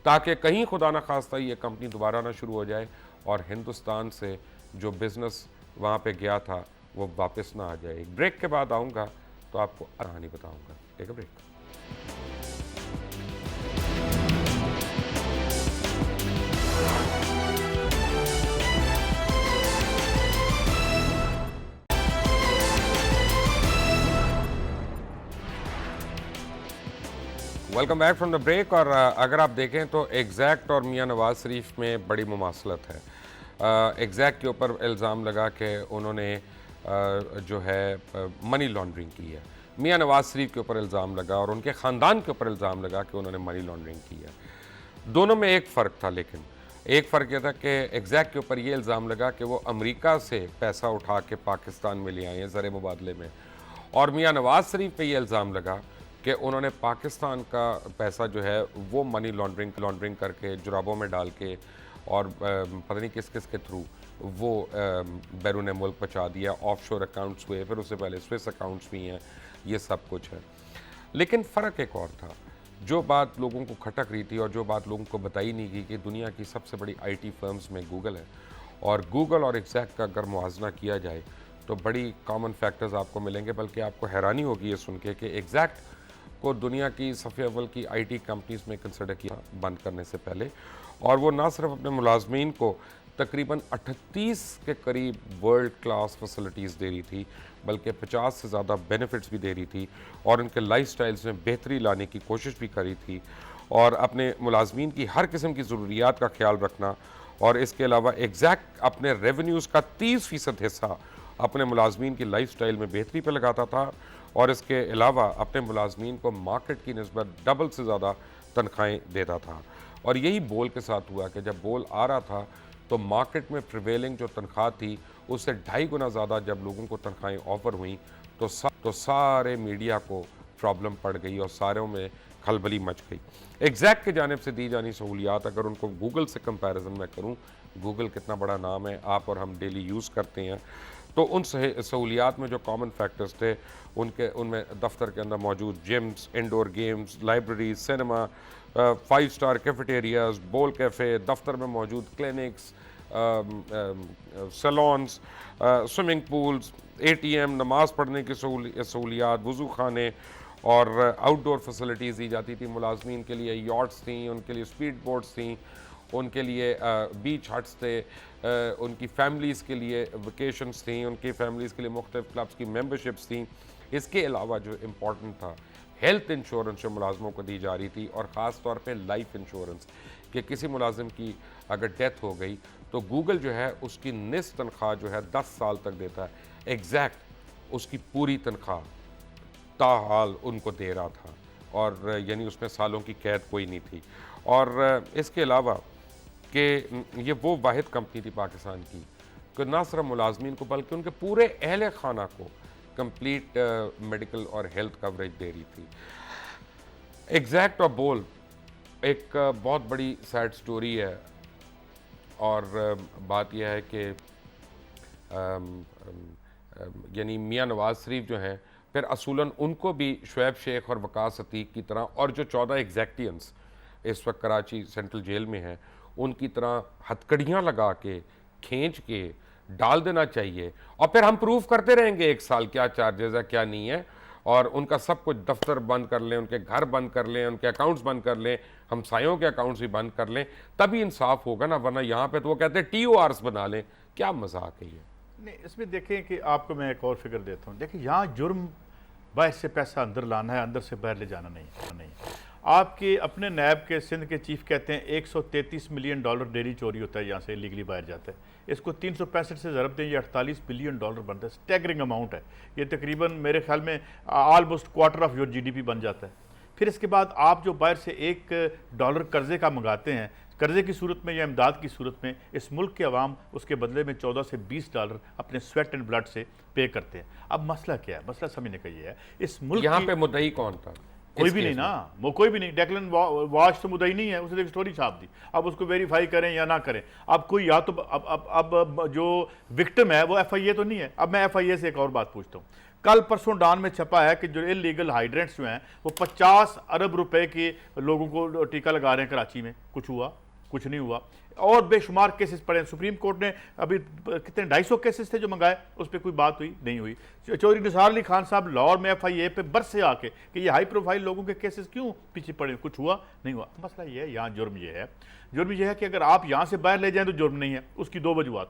ताकि कहीं खुदा न खास्ता ये कंपनी दोबारा ना शुरू हो जाए और हिंदुस्तान से जो बिज़नेस वहाँ पे गया था वो वापस ना आ जाए। एक ब्रेक के बाद आऊँगा तो आपको कहानी बताऊँगा। Take a break. Welcome back from the break. और अगर आप देखें तो एग्जैक्ट और मियां नवाज शरीफ में बड़ी मुमासलत है। एग्जैक्ट के ऊपर इल्ज़ाम लगा कि उन्होंने जो है मनी लॉन्ड्रिंग की है। मियां नवाज शरीफ के ऊपर इल्ज़ाम लगा और उनके ख़ानदान के ऊपर इल्ज़ाम लगा कि उन्होंने मनी लॉन्ड्रिंग की है। दोनों में एक फ़र्क था, लेकिन एक फ़र्क यह था कि एग्जैक्ट के ऊपर ये इल्ज़ाम लगा कि वो अमेरिका से पैसा उठा के पाकिस्तान में ले आए हैं ज़र मुबादले में, और मियां नवाज शरीफ पे ये इल्ज़ाम लगा कि उन्होंने पाकिस्तान का पैसा जो है वो मनी लॉन्ड्रिंग करके जुराबों में डाल के और पता नहीं किस किस के थ्रू वो बैरून मुल्क पहुँचा दिया। ऑफशोर अकाउंट्स हुए, फिर उससे पहले स्विस अकाउंट्स भी हैं, ये सब कुछ है। लेकिन फ़र्क एक और था, जो बात लोगों को खटक रही थी और जो बात लोगों को बताई नहीं गई कि दुनिया की सबसे बड़ी IT फर्म्स में गूगल है, और गूगल और एग्जैक्ट का अगर मुआवजा किया जाए तो बड़ी कॉमन फैक्टर्स आपको मिलेंगे, बल्कि आपको हैरानी होगी ये सुन के कि एग्जैक्ट को दुनिया की सफ़े अव्वल की आईटी कंपनीज में कंसिडर किया बंद करने से पहले, और वो ना सिर्फ अपने मुलाजमीन को तकरीबन 38 के करीब वर्ल्ड क्लास फैसिलिटीज़ दे रही थी, बल्कि 50 से ज़्यादा बेनिफिट्स भी दे रही थी, और उनके लाइफ स्टाइल्स में बेहतरी लाने की कोशिश भी करी थी, और अपने मुलाजमीन की हर किस्म की ज़रूरियात का ख्याल रखना, और इसके अलावा एग्जैक्ट अपने रेवेन्यूज़ का 30% हिस्सा अपने मुलाजमीन की लाइफ स्टाइल में बेहतरी पर लगाता था, और इसके अलावा अपने मुलाजमीन को मार्केट की निस्बत डबल से ज़्यादा तनख्वाहें देता था। और यही बोल के साथ हुआ कि जब बोल आ रहा था तो मार्केट में प्रिवेलिंग जो तनख्वाह थी उससे 2.5 गुना ज़्यादा जब लोगों को तनख्वाहें ऑफ़र हुई तो सारे मीडिया को प्रॉब्लम पड़ गई और सारों में खलबली मच गई। एग्जैक्ट की जानिब से दी जानी सहूलियात अगर उनको गूगल से कंपैरिजन में करूं, गूगल कितना बड़ा नाम है, आप और हम डेली यूज़ करते हैं, तो उन सहूलियात में जो कॉमन फैक्टर्स थे उनमें दफ्तर के अंदर मौजूद gyms, indoor games, libraries, cinema, 5 star cafeterias, बोल कैफ़े, दफ्तर में मौजूद clinics, salons, swimming pools, ATM, नमाज पढ़ने की सहूलियात, वज़ू खाने और आउटडोर फैसिलिटीज़ दी जाती थी मुलाजमीन के लिए। यॉट्स थी, उनके लिए स्पीड बोट्स थी, उनके लिए बीच हट्स थे, उनकी फैमिलीज़ के लिए वेकेशंस थी, उनकी फैमिलीज़ के लिए मुख्तलिफ क्लब्स की मेंबरशिप्स थी। इसके अलावा जो इम्पॉर्टेंट था, हेल्थ इंश्योरेंस जो मुलाजमों को दी जा रही थी, और ख़ास तौर पे लाइफ इंश्योरेंस, कि किसी मुलाजिम की अगर डेथ हो गई तो गूगल जो है उसकी निस तनख्वाह जो है 10 साल तक देता है, एग्जैक्ट उसकी पूरी तनख्वाह ताहाल उनको दे रहा था, और यानी उसमें सालों की कैद कोई नहीं थी। और इसके अलावा कि ये वो वाहिद कंपनी थी पाकिस्तान की कि ना सिर्फ मुलाजमीन को बल्कि उनके पूरे अहल खाना को कंप्लीट मेडिकल और हेल्थ कवरेज दे रही थी। एग्जैक्ट और बोल एक बहुत बड़ी सैड स्टोरी है, और बात यह है कि यानी मियां नवाज शरीफ जो हैं, फिर असूलन उनको भी शुएब शेख और वकास अतीक की तरह, और जो 14 एग्जैक्टियंस इस वक्त कराची सेंट्रल जेल में हैं, उनकी तरह हथकड़ियाँ लगा के खींच के डाल देना चाहिए, और फिर हम प्रूफ करते रहेंगे 1 साल क्या चार्जेस है क्या नहीं है, और उनका सब कुछ दफ्तर बंद कर लें, उनके घर बंद कर लें, उनके अकाउंट्स बंद कर लें, हमसायों के अकाउंट्स भी बंद कर लें, तभी इंसाफ होगा ना। वरना यहाँ पे तो वो कहते हैं TORs बना लें, क्या मजाक है ये। नहीं, इसमें देखें कि आपको मैं एक और फिक्र देता हूँ। देखिए, यहाँ जुर्म बाहर से पैसा अंदर लाना है, अंदर से बाहर ले जाना नहीं। आपके अपने नैब के सिंध के चीफ कहते हैं 133 मिलियन डॉलर डेली चोरी होता है, यहाँ से लीगली बाहर जाता है। इसको 365 से ज़रब दें, ये 48 बिलियन डॉलर बनता है। स्टैगरिंग अमाउंट है ये, तकरीबन मेरे ख्याल में almost quarter of your GDP बन जाता है। फिर इसके बाद आप जो बाहर से $1 कर्जे का मंगाते हैं, कर्जे की सूरत में या इमदाद की सूरत में, इस मुल्क के अवाम उसके बदले में $14 से $20 अपने स्वेट एंड ब्लड से पे करते हैं। अब मसला क्या है? मसला समझने का ये है, इस मुल्क यहाँ पे मुद्दई कौन था? कोई भी नहीं ना, वो कोई भी नहीं। डेक्लन वॉश तो मुद्दई नहीं है, उसने एक स्टोरी छाप दी। अब उसको वेरीफाई करें या ना करें, अब कोई या तो अब जो विक्टिम है वो FIA तो नहीं है। अब मैं FIA से एक और बात पूछता हूँ। कल परसों डॉन में छपा है कि जो इलीगल हाइड्रेंट्स जो हैं वो 50 अरब रुपए के लोगों को टीका लगा रहे हैं कराची में। कुछ हुआ? कुछ नहीं हुआ। और बेशुमार केसेस पड़े। सुप्रीम कोर्ट ने अभी कितने 250 केसेस थे जो मंगाए, उस पर कोई बात हुई नहीं हुई। चौधरी निसार अली खान साहब लाहौर में FIA पे बरसे आके कि ये हाई प्रोफाइल लोगों के केसेस क्यों पीछे पड़े, कुछ हुआ नहीं हुआ। मसला ये है, यहाँ जुर्म ये है, जुर्म ये है कि अगर आप यहाँ से बाहर ले जाएं तो जुर्म नहीं है। उसकी 2 वजूहत।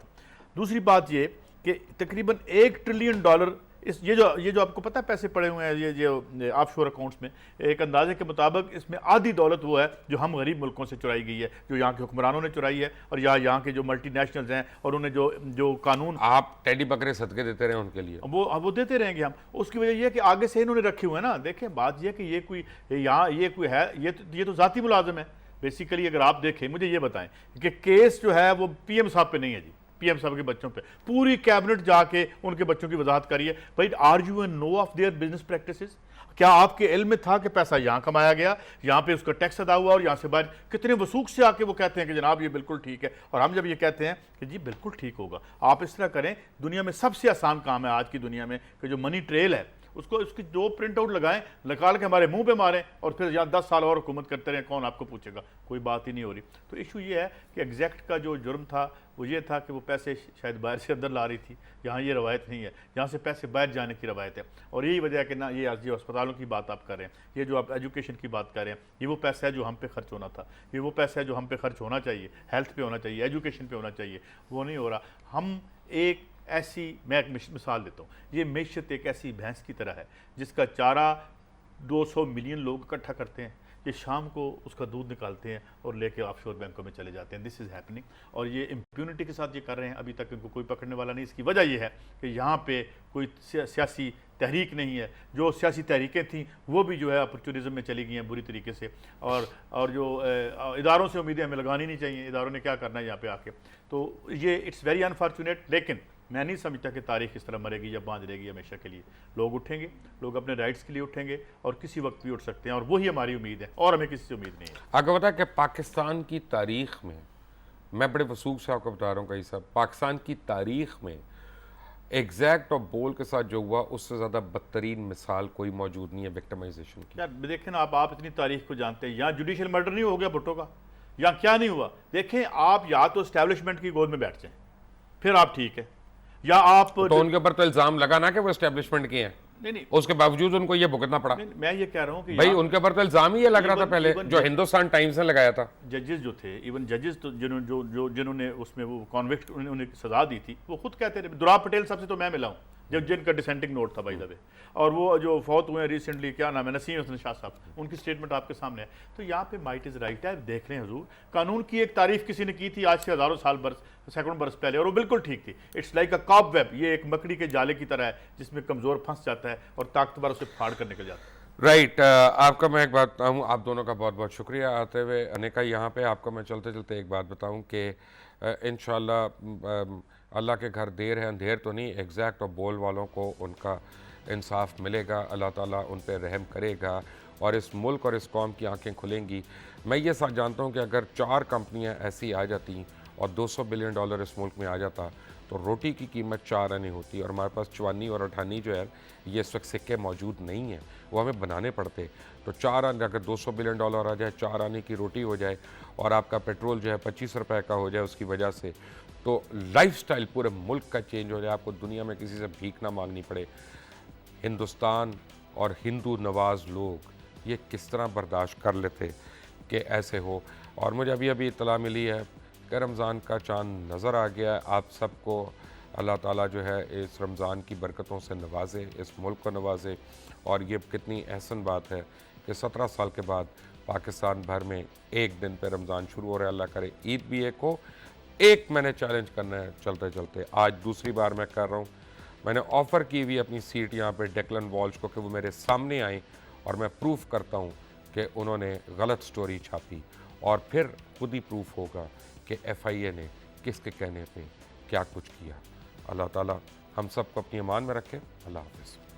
दूसरी बात ये कि तकरीबन $1 ट्रिलियन ये जो आपको पता है पैसे पड़े हुए हैं ये जो ऑफशोर अकाउंट्स में, एक अंदाजे के मुताबिक इसमें आधी दौलत वो है जो हम गरीब मुल्कों से चुराई गई है, जो यहाँ के हुक्मरानों ने चुराई है, और यहाँ के जो मल्टीनेशनल्स हैं और उन्हें जो कानून आप टेडी बकरे सदके देते रहे उनके लिए, वो देते रहेंगे हम। उसकी वजह यह है कि आगे से इन्होंने रखे हुए हैं ना। देखें, बात यह है कि ये कोई यहाँ ये कोई है, ये तो ज़ाती मुलाजिम है बेसिकली। अगर आप देखें, मुझे ये बताएं कि केस जो है वो PM साहब पे नहीं है जी, PM साहब के बच्चों पे। पूरी कैबिनेट जाके उनके बच्चों की वजाहत करी है। भाई, are you know of their business practices? क्या आपके इल्म में था कि पैसा यहाँ कमाया गया, यहाँ पे उसका टैक्स अदा हुआ, और यहाँ से बाहर कितने वसूख से आके वो कहते हैं कि जनाब ये बिल्कुल ठीक है। और हम जब ये कहते हैं कि जी बिल्कुल ठीक होगा, आप इस तरह करें। दुनिया में सबसे आसान काम है आज की दुनिया में कि जो मनी ट्रेल है उसको उसकी जो प्रिंट आउट लगाएं, निकाल के हमारे मुंह पे मारें और फिर यहाँ 10 साल और हुकूमत करते रहें, कौन आपको पूछेगा? कोई बात ही नहीं हो रही। तो इशू ये है कि एग्जैक्ट का जो जुर्म था वो ये था कि वो पैसे शायद बाहर से अंदर ला रही थी। यहाँ ये रवायत नहीं है, यहाँ से पैसे बाहर जाने की रवायत है। और यही वजह है कि ना ये जो अस्पतालों की बात आप कर रहे हैं, ये जो आप एजुकेशन की बात कर रहे हैं, ये वो पैसा है जो हम पे खर्च होना था, ये वो पैसा है जो हम पे खर्च होना चाहिए, हेल्थ पे होना चाहिए, एजुकेशन पे होना चाहिए, वो नहीं हो रहा। हम एक ऐसी, मैं एक मिसाल देता हूँ, ये मैशत एक ऐसी भैंस की तरह है जिसका चारा 200 मिलियन लोग इकट्ठा करते हैं, ये शाम को उसका दूध निकालते हैं और लेके ऑफशोर बैंकों में चले जाते हैं। दिस इज़ हैपनिंग, और ये इम्प्यूनिटी के साथ ये कर रहे हैं। अभी तक इनको कोई पकड़ने वाला नहीं। इसकी वजह ये है कि यहाँ पे कोई सियासी तहरीक नहीं है। जो सियासी तहरीकें थीं वो भी जो है अपॉर्चुनिज्म में चली गई हैं बुरी तरीके से। और जो इदारों से उम्मीदें हमें लगानी नहीं चाहिए। इदारों ने क्या करना है यहाँ पे आके, तो ये इट्स वेरी अनफॉर्चुनेट। लेकिन मैं नहीं समझता कि तारीख इस तरह मरेगी या बांध रहेगी हमेशा के लिए। लोग उठेंगे, लोग अपने राइट्स के लिए उठेंगे और किसी वक्त भी उठ सकते हैं, और वही हमारी उम्मीद है, और हमें किसी से उम्मीद नहीं है। आपको पता है कि पाकिस्तान की तारीख में, मैं बड़े वसूख से आपको बता रहा हूँ कई साहब, पाकिस्तान की तारीख में एग्जैक्ट और बोल के साथ जो हुआ उससे ज़्यादा बदतरीन मिसाल कोई मौजूद नहीं है विक्टिमाइजेशन की। यार देखें ना, आप इतनी तारीख को जानते हैं, यहाँ जुडिशल मर्डर नहीं हो गया भुट्टो का, यहाँ क्या नहीं हुआ? देखें आप, या तो इस्टेब्लिशमेंट की गोद में बैठ जाएं, फिर आप ठीक है, या आप तो उनके ऊपर तो इल्जाम लगा ना कि वो एस्टेब्लिशमेंट के हैं, नहीं, उसके बावजूद उनको ये भुगतना पड़ा। मैं ये कह रहा हूँ कि भाई उनके ऊपर तो इल्जाम ही ये लग रहा था पहले, जो हिंदुस्तान टाइम्स ने लगाया था। जजेस जो थे, इवन जजेस तो जिन्होंने उसमें वो कॉन्विक्ट उन्हें सजा दी थी, वो खुद कहते रहे। दुराब पटेल साहब से तो मैं मिला हूँ जब जिनका डिसेंटिंग नोट था बाय द वे, और वो जो फौत हुए रिसेंटली, क्या नाम है, नसीम हसन शाह साहब, उनकी स्टेटमेंट आपके सामने है। तो यहाँ पे माइट इज़ राइट है। देख रहे हैं हुजूर, कानून की एक तारीफ किसी ने की थी आज से हज़ारों साल सैकड़ों बरस पहले, और वो बिल्कुल ठीक थी। It's like a cobweb, ये एक मकड़ी के जाले की तरह है जिसमें कमज़ोर फंस जाता है और ताकतवर उसे फाड़ कर निकल जाता है। राइट आपका मैं एक बात बताऊँ, आप दोनों का बहुत बहुत शुक्रिया आते हुए अनेका यहाँ पे। आपको मैं चलते चलते एक बात बताऊँ कि इंशाल्लाह अल्लाह के घर देर है अंधेर तो नहीं, एग्जैक्ट और बोल वालों को उनका इंसाफ मिलेगा, अल्लाह ताला उन पर रहम करेगा और इस मुल्क और इस कौम की आंखें खुलेंगी। मैं ये साथ जानता हूँ कि अगर 4 कंपनियाँ ऐसी आ जाती और $200 बिलियन इस मुल्क में आ जाता तो रोटी की कीमत 4 आने होती, और हमारे पास 54 और 58 जो है ये इस वक्त सिक्के मौजूद नहीं हैं, वो हमें बनाने पड़ते। तो 4 आने, अगर $200 बिलियन आ जाए, 4 आने की रोटी हो जाए और आपका पेट्रोल जो है 25 रुपये का हो जाए उसकी वजह से, तो लाइफस्टाइल पूरे मुल्क का चेंज हो जाए, आपको दुनिया में किसी से भीख ना मांगनी पड़े। हिंदुस्तान और हिंदू नवाज लोग ये किस तरह बर्दाश्त कर लेते कि ऐसे हो। और मुझे अभी अभी इत्तला मिली है कि रमज़ान का चांद नज़र आ गया है। आप सबको अल्लाह ताला जो है इस रमज़ान की बरकतों से नवाजे, इस मुल्क को नवाजे। और ये कितनी अहसन बात है कि 17 साल के बाद पाकिस्तान भर में एक दिन पे रमज़ान शुरू हो रहा है। अल्लाह करे ईद भी एक हो। एक मैंने चैलेंज करना है चलते चलते, आज दूसरी बार मैं कर रहा हूँ। मैंने ऑफ़र की हुई अपनी सीट यहाँ पे डेक्लन वॉल्श को कि वो मेरे सामने आए और मैं प्रूफ करता हूँ कि उन्होंने गलत स्टोरी छापी, और फिर खुद ही प्रूफ होगा कि FIA ने किसके कहने पे क्या कुछ किया। अल्लाह ताला हम सबको अपनी ईमान में रखे। अल्लाह हाफ़िज़।